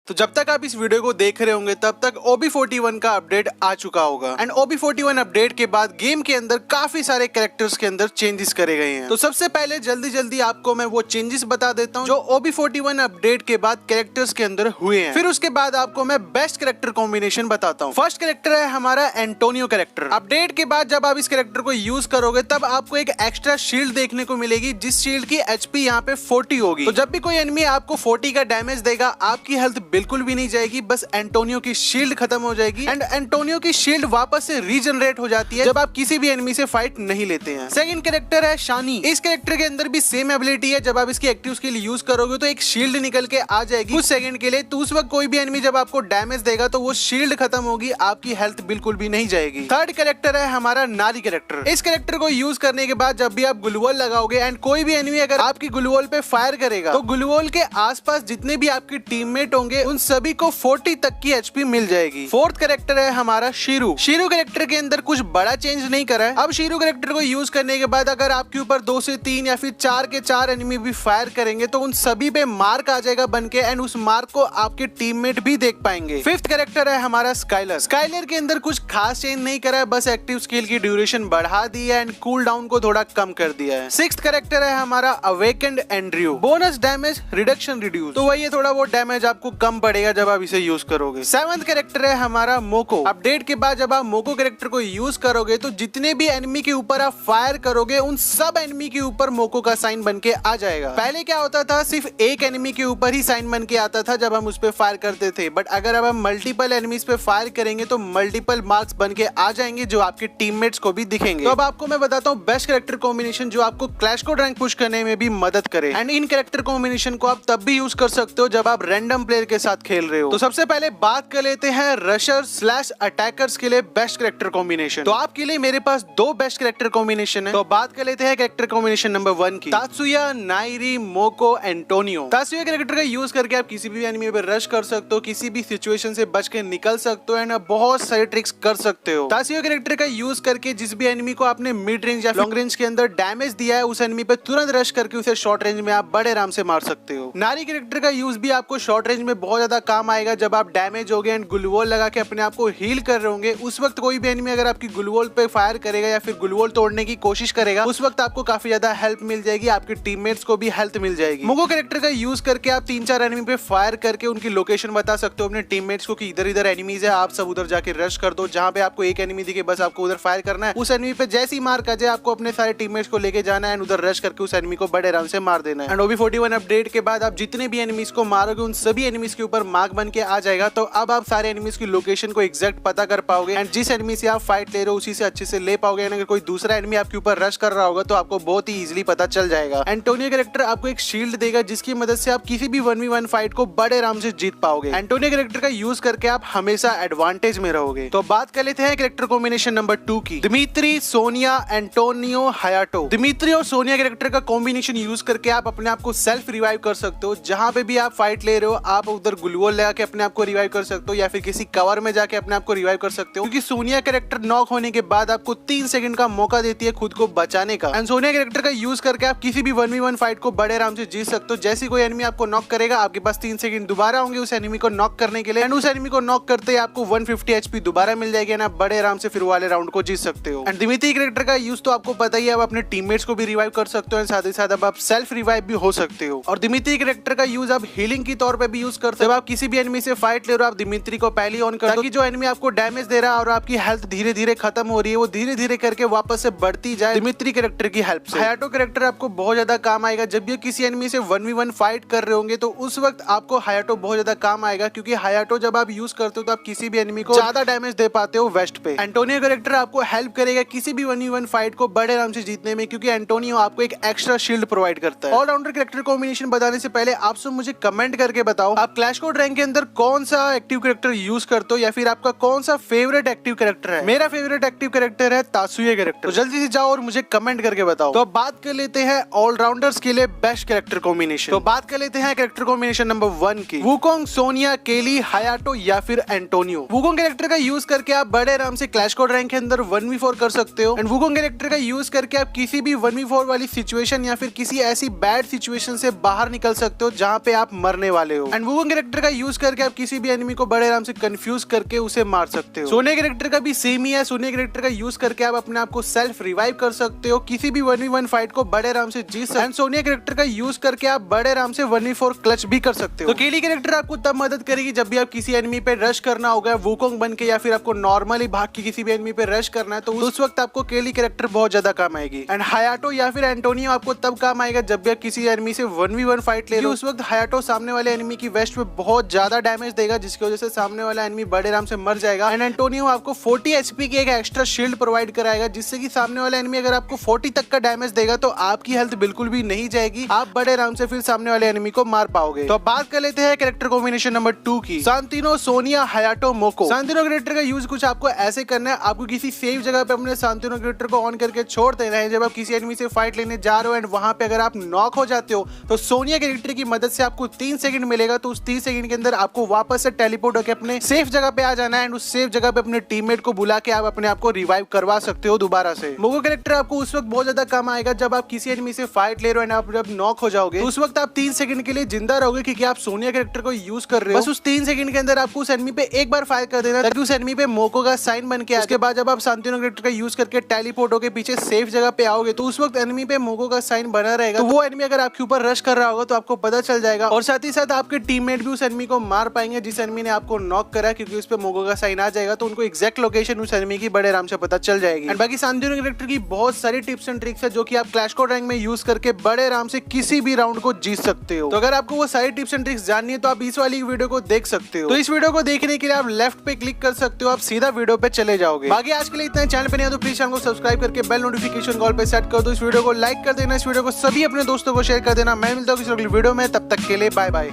तो जब तक आप इस वीडियो को देख रहे होंगे तब तक OB41 का अपडेट आ चुका होगा एंड OB41 अपडेट के बाद गेम के अंदर काफी सारे कैरेक्टर्स के अंदर चेंजेस करे गए हैं। तो सबसे पहले जल्दी आपको मैं वो चेंजेस बता देता हूँ जो OB41 अपडेट के बाद कैरेक्टर्स के अंदर हुए हैं। फिर उसके बाद आपको मैं बेस्ट कैरेक्टर कॉम्बिनेशन बताता हूँ। फर्स्ट कैरेक्टर है हमारा एंटोनियो कैरेक्टर। अपडेट के बाद जब आप इस कैरेक्टर को यूज करोगे तब आपको एक एक्स्ट्रा शील्ड देखने को मिलेगी, जिस शील्ड की HP यहाँ पे 40 होगी। तो जब भी कोई एनिमी आपको 40 का डैमेज देगा आपकी हेल्थ बिल्कुल भी नहीं जाएगी, बस एंटोनियो की शील्ड खत्म हो जाएगी एंड एंटोनियो की शील्ड वापस से रीजनरेट हो जाती है जब आप किसी भी एनिमी से फाइट नहीं लेते हैं। सेकंड कैरेक्टर है शानी। इस कैरेक्टर के अंदर भी सेम एबिलिटी है। जब आप इसकी एक्टिव स्किल यूज करोगे तो एक शील्ड निकल के आ जाएगी कुछ सेकंड के लिए। तो उस वक्त कोई भी एनिमी जब आपको डैमेज देगा तो वो शील्ड खत्म होगी, आपकी हेल्थ बिल्कुल भी नहीं जाएगी। थर्ड कैरेक्टर है हमारा नारी कैरेक्टर। इस कैरेक्टर को यूज करने के बाद जब भी आप ग्लूवॉल लगाओगे एंड कोई भी एनिमी अगर आपकी ग्लूवॉल पे फायर करेगा तो ग्लूवॉल के आसपास जितने भी आपके टीममेट होंगे उन सभी को 40 तक की HP मिल जाएगी। फोर्थ कैरेक्टर है हमारा शीरू। शीरू कैरेक्टर के अंदर कुछ बड़ा चेंज नहीं करा है। अब शीरू कैरेक्टर को यूज करने के बाद अगर आपके ऊपर 2 से 3 या फिर 4 के 4 एनिमी भी फायर करेंगे तो उन सभी पे मार्क आ जाएगा बनके एंड उस मार्क को आपके टीममेट भी देख पाएंगे। फिफ्थ कैरेक्टर है हमारा स्काइलर। स्काइलर के अंदर कुछ खास चेंज नहीं करा है, बस एक्टिव स्किल की ड्यूरेशन बढ़ा दी है एंड कूल डाउन को थोड़ा कम कर दिया है। सिक्स्थ कैरेक्टर है हमारा awakened Andrew. Bonus damage reduction reduce, तो वही थोड़ा वो डैमेज आपको कम पड़ेगा जब आप इसे यूज करोगे। सेवंथ कैरेक्टर है हमारा मोको। अपडेट के बाद जब आप मोको कैरेक्टर को यूज करोगे तो जितने भी एनिमी के ऊपर आप फायर करोगे उन सब एनिमी के ऊपर मोको का साइन बन के आ जाएगा। पहले क्या होता था, सिर्फ एक एनिमी के ऊपर ही साइन बन के आता था जब हम उस पे फायर करते थे, बट अगर अब हम मल्टीपल एनिमीज पे फायर करेंगे तो मल्टीपल मार्क्स बन के आ जाएंगे जो आपके टीममेट्स को भी दिखेंगे। तो अब आपको मैं बताता हूँ बेस्ट कैरेक्टर कॉम्बिनेशन जो आपको क्लैश कोड रैंक पुश करने में भी मदद करे एंड इन कैरेक्टर कॉम्बिनेशन को आप तब भी यूज कर सकते हो जब आप रैंडम प्लेयर के साथ खेल रहे हो। तो सबसे पहले बात कर लेते हैं रशर स्लैश अटैकर्स के लिए बेस्ट कैरेक्टर कॉम्बिनेशन। तो आपके लिए मेरे पास 2 बेस्ट कैरेक्टर कॉम्बिनेशन है। तो बात कर लेते हैं कैरेक्टर कॉम्बिनेशन नंबर 1 की। तात्सुया, नाइरी, मोको, एंटोनियो। तात्सुया कैरेक्टर का यूज करके आप किसी भी एनिमी पे रश कर सकते हो, किसी भी सिचुएशन से बच के निकल सकते हो एंड आप बहुत सारे ट्रिक्स कर सकते हो। तात्सुया कैरेक्टर का यूज करके जिस भी एनिमी को आपने मिड रेंज या लॉन्ग रेंज के अंदर डैमेज दिया है उस एनिमी पे तुरंत रश करके उसे शॉर्ट रेंज में आप बड़े आराम से मार सकते हो। नारी कैरेक्टर का यूज भी आपको शॉर्ट रेंज में बहुत ज्यादा काम आएगा जब आप डैमेज हो गए एंड ग्लूवॉल लगा के अपने आप को हील कर रहे होंगे। उस वक्त कोई भी एनिमी अगर आपकी ग्लूवॉल पे फायर करेगा या फिर ग्लूवॉल तोड़ने की कोशिश करेगा उस वक्त आपको काफी ज्यादा हेल्प मिल जाएगी, आपके टीममेट्स को भी हेल्प मिल जाएगी। मोको कैरेक्टर का यूज करके आप 3-4 एनिमी पे फायर करके उनकी लोकेशन बता सकते हो अपने टीममेट्स को कि इधर इधर एनिमीज है, आप सब उधर जाके रश कर दो। जहां पे आपको एक एनिमी दिखे बस आपको उधर फायर करना है, उस एनिमी पे जैसे ही मार कर जाए आपको अपने सारे टीममेट्स को लेके जाना है एंड उधर रश करके उस एनिमी को बड़े आराम से मार देना है। एंड OB41 अपडेट के बाद आप जितने भी एनिमीज को मारोगे उन सभी एनिमीज के ऊपर मार्क बन के आ जाएगा। तो अब आप सारे एनिमीज की लोकेशन को एग्जैक्ट पता कर पाओगे एंड जिस एनिमी से आप फाइट ले रहे हो उसी से अच्छे से ले पाओगे। एंड अगर कोई दूसरा एनिमी आपके ऊपर रश कर रहा होगा तो आपको बहुत ही इजीली पता चल जाएगा। एंटोनियो कैरेक्टर आपको एक शील्ड देगा जिसकी मदद से आप किसी भी 1v1 फाइट को बड़े आराम से जीत पाओगे। एंटोनियो कैरेक्टर का यूज करके आप हमेशा एडवांटेज में रहोगे। तो बात कर लेते हैं कैरेक्टर कॉम्बिनेशन नंबर 2 की। Dimitri, Sonia, Antonio, Hayato. Dimitri और सोनिया कैरेक्टर का कॉम्बिनेशन यूज करके आप अपने आप को सेल्फ रिवाइव कर सकते हो। जहां पे भी आप फाइट ले रहे हो आप उधर ग्लूवॉल लगा के अपने आप को रिवाइव कर सकते हो या फिर किसी कवर में जाके अपने आप को रिवाइव कर सकते हो, क्योंकि सोनिया कैरेक्टर नॉक होने के बाद आपको 3 सेकंड का मौका देती है खुद को बचाने का। एंड सोनिया कैरेक्टर का यूज करके आप किसी भी 1v1 फाइट को बड़े आराम से जीत सकते हो। जैसे कोई एनिमी आपको नॉक करेगा आपके पास 3 सेकंड दोबारा होंगे उस एनिमी को नॉक करने के लिए एंड उस एनिमी को नॉक करते ही आपको 150 HP दोबारा मिल जाएगी एंड आप बड़े आराम से फिर वाले राउंड को जीत सकते हो। एंड दिमित्री कैरेक्टर का यूज तो आपको पता ही है, आप अपने टीममेट्स को भी रिवाइव कर सकते हो एंड साथ ही साथ अब आप सेल्फ रिवाइव भी हो सकते हो। और दिमित्री कैरेक्टर का यूज आप हीलिंग की तौर पे भी यूज करते हो। जब आप किसी भी एनिमी से फाइट ले रहे हो आप दिमित्री को पहले ऑन कर दो ताकि जो एनिमी आपको डैमेज दे रहा है और आपकी हेल्थ धीरे धीरे खत्म हो रही है वो धीरे धीरे करके वापस से बढ़ती जाए दिमित्री कैरेक्टर की हेल्प से। हायाटो कैरेक्टर आपको बहुत ज्यादा काम आएगा जब भी किसी एनिमी से 1v1 फाइट कर रहे होंगे तो उस वक्त आपको हायाटो बहुत ज्यादा काम आएगा, क्योंकि हायाटो जब आप यूज करते हो तो आप किसी भी एनिमी को ज्यादा डैमेज दे पाते हो वेस्ट पे। एंटोनियो कैरेक्टर आपको हेल्प करेगा किसी भी 1v1 फाइट को बड़े आराम से जीतने में, क्योंकि एंटोनियो आपको एक एक्स्ट्रा शील्ड प्रोवाइड करता है। ऑलराउंडर कैरेक्टर कॉम्बिनेशन बताने से पहले आप सब मुझे कमेंट करके बताओ आप क्लैश कोड रैंक के अंदर कौन सा एक्टिव कैरेक्टर यूज करते हो या फिर आपका कौन सा फेवरेट एक्टिव कैरेक्टर है। मेरा फेवरेट एक्टिव कैरेक्टर है तात्सुया कैरेक्टर। तो जल्दी से जाओ और मुझे कमेंट करके बताओ। तो अब बात कर लेते हैं ऑलराउंडर्स के लिए बेस्ट कैरेक्टर कॉम्बिनेशन। तो बात कर लेते हैं कैरेक्टर कॉम्बिनेशन नंबर 1 की। वुकोंग, सोनिया, केली, हायाटो या फिर एंटोनियो। वुकोंग कैरेक्टर का यूज करके आप बड़े आराम से क्लैश कोड रैंक के अंदर 1v4 कर सकते हो एंड वुकोंग कैरेक्टर का यूज करके आप किसी भी 1v4 वाली सिचुएशन या फिर किसी ऐसी बैड सिचुएशन से बाहर निकल सकते हो जहां पे आप मरने वाले हो। एंड वुकोंग कैरेक्टर का यूज करके आप किसी भी एनिमी को बड़े आराम से कंफ्यूज करके उसे मार सकते हो। सोनिया कैरेक्टर का भी सेम ही है। सोनिया कैरेक्टर का यूज करके आप अपने आप को सेल्फ रिवाइव कर सकते हो, किसी भी 1v1 फाइट को बड़े आराम से जीत सकते हो। सोनिया कैरेक्टर का यूज करके आप बड़े आराम से 1v4 क्लच भी कर सकते हो। तो केली कैरेक्टर आपको तब मदद करेगी जब भी आप किसी एनिमी पे रश करना होगा वुकोंग बन के, या फिर आपको नॉर्मली भाग के किसी भी एनिमी पे रश करना है, तो उस वक्त आपको केली कैरेक्टर बहुत ज्यादा काम आएगी। एंड हायाटो या फिर एंटोनियो आपको तब काम आएगा जब भी आप किसी एनिमी से 1v1 फाइट ले रहे हो। उस वक्त हायाटो सामने वाले एनिमी की वेस्ट पे बहुत ज्यादा डैमेज देगा, जिसकी वजह से सामने वाला एनिमी बड़े आराम से मर जाएगा। एंड एंटोनियो आपको 40 HP की एक एक्स्ट्रा शील्ड प्रोवाइड कराएगा, जिससे कि सामने वाला एनिमी अगर आपको 40 तक का डैमेज देगा तो आपकी हेल्थ बिल्कुल भी नहीं जाएगी, आप बड़े आराम से फिर सामने वाले एनिमी को मार पाओगे। तो अब बात कर लेते हैं कैरेक्टर कॉम्बिनेशन नंबर 2 की, सांतिनो, सोनिया, हायाटो, मोको। सांतिनो कैरेक्टर का यूज कुछ आपको ऐसे करना है, आपको किसी सेफ जगह पे अपने सांतिनो कैरेक्टर को ऑन करके छोड़ देना है। जब आप किसी एनिमी से फाइट लेने जा रहे हो एंड वहां पे अगर आप नॉक हो जाते हो तो सोनिया कैरेक्टर की मदद से आपको 3 सेकंड मिलेगा, तो उस 3 सेकंड के अंदर आपको वापस से टेलीपोर्ट होकर अपने सेफ जगह पे आ जाना है एंड उस सेफ जगह पे अपने टीममेट को बुला के आप अपने आप को रिवाइव करवा सकते हो दोबारा से। मोको कैरेक्टर आपको उस वक्त बहुत ज्यादा काम आएगा जब आप किसी एनिमी से फाइट ले रहे हो एंड आप जब नॉक हो जाओगे, तो उस वक्त आप 3 सेकंड के लिए जिंदा रहोगे क्योंकि आप सोनिया कैरेक्टर को यूज कर रहे हो। बस उस 3 सेकंड के अंदर आपको उस एनिमी पे एक बार फायर कर देना ताकि उस एनिमी पे मोको का साइन बन के, उसके बाद जब आप सांतिनो कैरेक्टर का यूज करके टेलीपोर्ट होकर पीछे सेफ जगह पे आओगे तो उस वक्त एनिमी पे मोको का साइन बना रहेगा। तो वो एनिमी अगर आपके ऊपर रश कर रहा होगा तो आपको पता चल जाएगा, और साथ ही साथ आपके टीममेट भी उस एनिमी को मार पाएंगे जिस एनिमी ने आपको नॉक करा, क्योंकि उस पे मोको का साइन आ जाएगा, तो उनको एग्जैक्ट लोकेशन उस एनिमी की बड़े आराम से पता चल जाएगी। एंड बाकी सांतिनो कैरेक्टर की बहुत सारी टिप्स एंड ट्रिक्स है जो कि आप क्लैश कोड रैंक में यूज करके बड़े आराम से किसी भी राउंड को जीत सकते हो। तो अगर आपको वो सारी टिप्स एंड ट्रिक्स जाननी है तो आप इस वाली वीडियो को देख सकते हो। तो इस वीडियो को देखने के लिए आप लेफ्ट पे क्लिक कर सकते हो, आप सीधा वीडियो पे चले जाओगे। बाकी आज के लिए इतना, चैनल पे नहीं तो प्लीज चैनल को सब्सक्राइब करके बेल नोटिफिकेशन कॉल पे सेट कर दो। इस वीडियो को लाइक कर देना, इस वीडियो को सभी अपने दोस्तों को शेयर कर देना। मैं मिलता हूँ किसी अगली वीडियो में, तब तक के लिए बाय बाय।